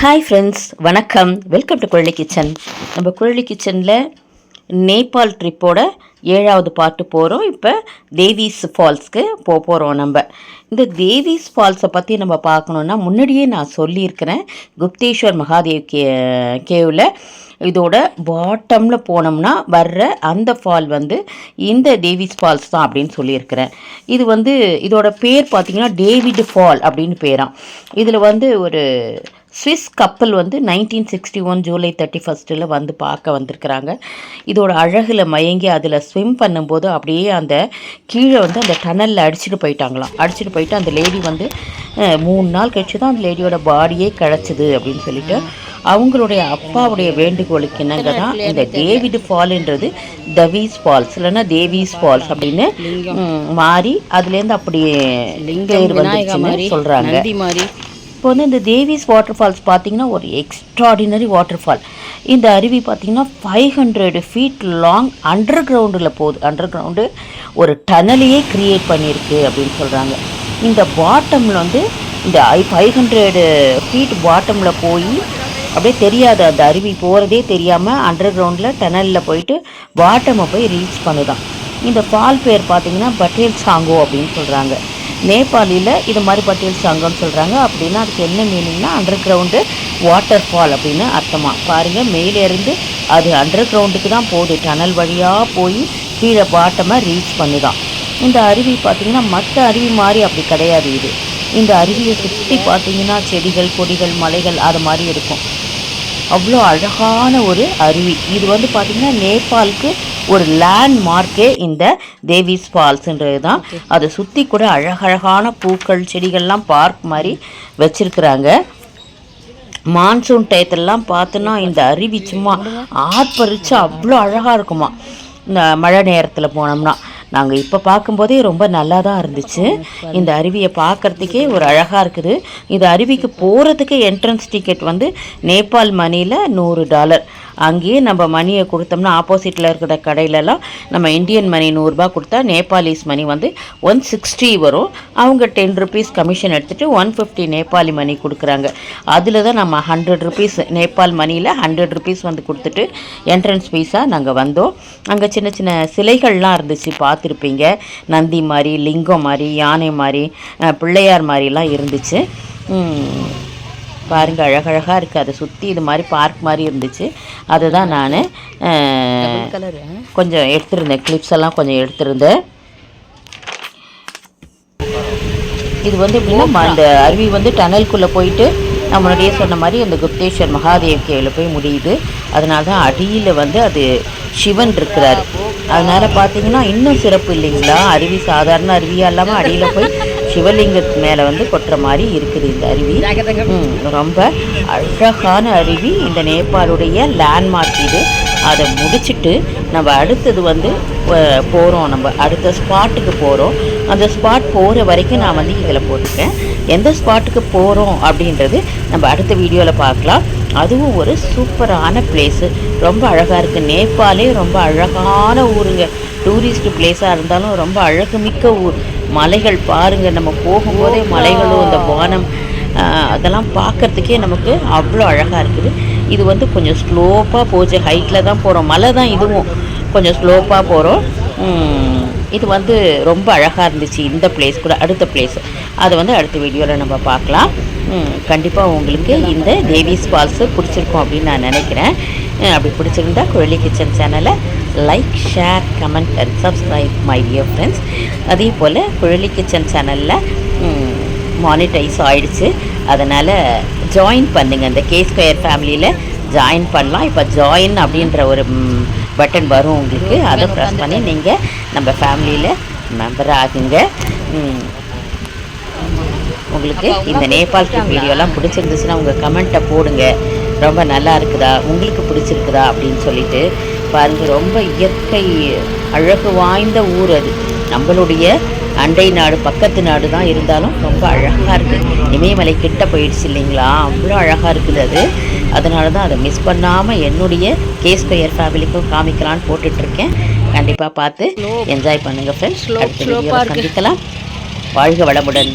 Hi friends, வணக்கம். Welcome to Kuzhali kitchen. நம்ம குழலி கிச்சனில் நேபாள் ட்ரிப்போட 7வது பார்ட்டு போகிறோம். இப்போ தேவிஸ் ஃபால்ஸ்க்கு போகிறோம். நம்ம இந்த தேவிஸ் ஃபால்ஸை பற்றி நம்ம பார்க்கணுன்னா முன்னாடியே நான் சொல்லியிருக்கிறேன். குப்தேஸ்வர் மகாதேவ் கேவில் இதோட பாட்டமில் போனோம்னா வர்ற அந்த ஃபால் வந்து இந்த டேவிஸ் ஃபால்ஸ் தான் அப்படின்னு சொல்லியிருக்கிறேன். இது வந்து இதோட பேர் பார்த்திங்கன்னா டேவிட் ஃபால் அப்படின்னு பேராம். இதில் வந்து ஒரு ஸ்விஸ் கப்பல் வந்து 1961 ஜூலை 31 வந்து பார்க்க வந்திருக்கிறாங்க. இதோட அழகில் மயங்கி அதில் ஸ்விம் பண்ணும்போது அப்படியே அந்த கீழே வந்து அந்த டனலில் அடிச்சுட்டு போயிட்டாங்களாம். அடிச்சுட்டு போயிட்டு அந்த லேடி வந்து 3 நாள் கழிச்சு தான் அந்த லேடியோட பாடியே கிடச்சிது அப்படின்னு சொல்லிட்டு அவங்களுடைய அப்பாவுடைய வேண்டுகோளுக்கு என்னங்க தான் இந்த டேவிட் ஃபால்ன்றது டவீஸ் ஃபால்ஸ் இல்லைன்னா தேவிஸ் ஃபால்ஸ் அப்படின்னு மாறி அதுலேருந்து அப்படியே பேர் வந்துச்சுன்னு சொல்கிறாங்க. இப்போ வந்து இந்த தேவிஸ் வாட்டர் ஃபால்ஸ் பார்த்திங்கன்னா ஒரு எக்ஸ்ட்ராடினரி வாட்டர் ஃபால். இந்த அருவி பார்த்திங்கன்னா 500 ஃபீட் லாங் அண்டர் கிரவுண்டில் போகுது. அண்டர் கிரவுண்டு ஒரு டனலையே க்ரியேட் பண்ணியிருக்கு அப்படின்னு சொல்கிறாங்க. இந்த பாட்டமில் வந்து இந்த 500 ஃபீட் பாட்டமில் போய் அப்படியே தெரியாது, அந்த அருவி போகிறதே தெரியாமல் அண்டர் கிரவுண்டில் டனலில் போயிட்டு பாட்டமை போய் ரீச் பண்ணுதான். இந்த ஃபால் பேர் பார்த்திங்கன்னா பட்டேல் சாங்கோ அப்படின்னு சொல்கிறாங்க. நேபாளியில் இது மாதிரி பட்டேல் சாங்கோன்னு சொல்கிறாங்க. அப்படின்னா அதுக்கு என்ன மீனிங்னா அண்டர் கிரவுண்டு வாட்டர் ஃபால் அப்படின்னு அர்த்தமாக. பாருங்கள், மேலேருந்து அது அண்டர் கிரவுண்டுக்கு தான் போகுது, டனல் வழியாக போய் கீழே பாட்டமாக ரீச் பண்ணுதான். இந்த அருவி பார்த்திங்கன்னா மற்ற அருவி மாதிரி அப்படி கிடையாது. இந்த அருவியை சுற்றி பார்த்திங்கன்னா செடிகள் கொடிகள் மலைகள் அது மாதிரி இருக்கும். அவ்வளோ அழகான ஒரு அருவி. இது வந்து பார்த்திங்கன்னா நேபாளுக்கு ஒரு லேண்ட்மார்க்கே இந்த தேவிஸ் ஃபால்ஸுன்றது தான். அதை சுற்றி கூட அழகழகான பூக்கள் செடிகள்லாம் பார்க் மாதிரி வச்சுருக்குறாங்க. மான்சூன் டயத்திலலாம் பார்த்தோன்னா இந்த அருவி சும்மா ஆர்ப்பரிச்சு அவ்வளோ அழகாக இருக்குமா. இந்த மழை நேரத்தில் போனோம்னா நாங்கள் இப்போ பார்க்கும்போதே ரொம்ப நல்லா தான் இருந்துச்சு. இந்த அருவியை பார்க்குறதுக்கே ஒரு அழகாக இருக்குது. இந்த அருவிக்கு போகிறதுக்கு என்ட்ரன்ஸ் டிக்கெட் வந்து நேபாள் மணியில் $100. அங்கேயே நம்ம மணியை கொடுத்தோம்னா ஆப்போசிட்டில் இருக்கிற கடையிலலாம் நம்ம இந்தியன் மணி 100 ரூபா கொடுத்தா நேபாளிஸ் மணி வந்து 160 வரும். அவங்க 10 rupees கமிஷன் எடுத்துகிட்டு 150 நேபாளி மணி கொடுக்குறாங்க. அதில் தான் நம்ம 100 rupees நேபாள் மணியில் 100 rupees வந்து கொடுத்துட்டு என்ட்ரன்ஸ் ஃபீஸாக நாங்கள் வந்தோம். அங்கே சின்ன சின்ன சிலைகள்லாம் இருந்துச்சு, பார்த்துருப்பீங்க. நந்தி மாதிரி, லிங்கம் மாதிரி, யானை மாதிரி, பிள்ளையார் மாதிரிலாம் இருந்துச்சு. பாருங்கள், அழகழகாக இருக்குது. அதை சுற்றி இது மாதிரி பார்க் மாதிரி இருந்துச்சு. அதை தான் நான் கொஞ்சம் எடுத்துருந்தேன், கிளிப்ஸ் எல்லாம் கொஞ்சம் எடுத்துருந்தேன். இது வந்து எப்படின்னா அந்த அருவி வந்து டனலுக்குள்ளே போயிட்டு நான் முன்னாடியே சொன்ன மாதிரி அந்த குப்தேஸ்வர் மகாதேவ் கேவில் போய் முடியுது. அதனால தான் அடியில் வந்து அது சிவன் இருக்கிறார். அதனால் பார்த்தீங்கன்னா இன்னும் சிறப்பு இல்லைங்களா. அருவி சாதாரண அருவியாக இல்லாமல் அடியில் போய் சிவலிங்கத்து மேலே வந்து கொட்டுற மாதிரி இருக்குது இந்த அருவி. ரொம்ப அழகான அருவி. இந்த நேபாளுடைய லேண்ட்மார்க் இது. அதை முடிச்சுட்டு நம்ம அடுத்தது வந்து போகிறோம். நம்ம அடுத்த ஸ்பாட்டுக்கு போகிறோம். அந்த ஸ்பாட் போகிற வரைக்கும் நான் வந்து இதில் போட்டிருக்கேன். எந்த ஸ்பாட்டுக்கு போகிறோம் அப்படின்றது நம்ம அடுத்த வீடியோவில் பார்க்கலாம். அதுவும் ஒரு சூப்பரான பிளேஸு, ரொம்ப அழகாக இருக்குது. நேபாளே ரொம்ப அழகான ஊருங்க. டூரிஸ்ட் பிளேஸாக இருந்தாலும் ரொம்ப அழகுமிக்க ஊர். மலைகள் பாருங்கள், நம்ம போகும்போதே மலைகளும் இந்த வானம் அதெல்லாம் பார்க்குறதுக்கே நமக்கு அவ்வளோ அழகாக இருக்குது. இது வந்து கொஞ்சம் ஸ்லோப்பாக போச்சு, ஹைட்டில் தான் போகிறோம். மலை தான் இதுவும், கொஞ்சம் ஸ்லோப்பாக போகிறோம். இது வந்து ரொம்ப அழகாக இருந்துச்சு இந்த பிளேஸ் கூட. அடுத்த பிளேஸ் அதை வந்து அடுத்த வீடியோவில் நம்ம பார்க்கலாம். கண்டிப்பாக உங்களுக்கு இந்த தேவிஸ் ஃபால்ஸு பிடிச்சிருக்கும் அப்படின்னு நான் நினைக்கிறேன். அப்படி பிடிச்சிருந்தா குழலி கிச்சன் சேனலை like, share, comment and subscribe my dear friends. அதே போல் குழலி கிச்சன் சேனலில் மானிட்டைஸ் ஆகிடுச்சு. அதனால் ஜாயின் பண்ணுங்கள். இந்த K2 ஃபேமிலியில் ஜாயின் பண்ணலாம். இப்போ ஜாயின் அப்படின்ற ஒரு பட்டன் வரும் உங்களுக்கு. அதை ப்ரெஸ் பண்ணி நீங்கள் நம்ம ஃபேமிலியில் மெம்பர் ஆகுங்க. உங்களுக்கு இந்த நேபாள் ட்ரிப் வீடியோலாம் பிடிச்சிருந்துச்சுன்னா உங்கள் கமெண்ட்டை போடுங்க. ரொம்ப நல்லா இருக்குதா, உங்களுக்கு பிடிச்சிருக்குதா அப்படின்னு சொல்லிட்டு பாருங்கள். ரொம்ப இயற்கை அழகு வாய்ந்த ஊர் அது. நம்மளுடைய அண்டை நாடு, பக்கத்து நாடு தான் இருந்தாலும் ரொம்ப அழகாக இருக்குது. இமயமலை கிட்ட போயிடுச்சு இல்லைங்களா, அவ்வளோ அழகாக இருக்குது அது. அதனால தான் அதை மிஸ் பண்ணாமல் என்னுடைய K2 ஃபேமிலிக்கும் காமிக்கலான்னு போட்டுட்ருக்கேன். கண்டிப்பாக பார்த்து என்ஜாய் பண்ணுங்கள் ஃப்ரெண்ட்ஸ். அடுத்த வீடியோவில் சந்திக்கலாம். வாழ்க வளமுடன்.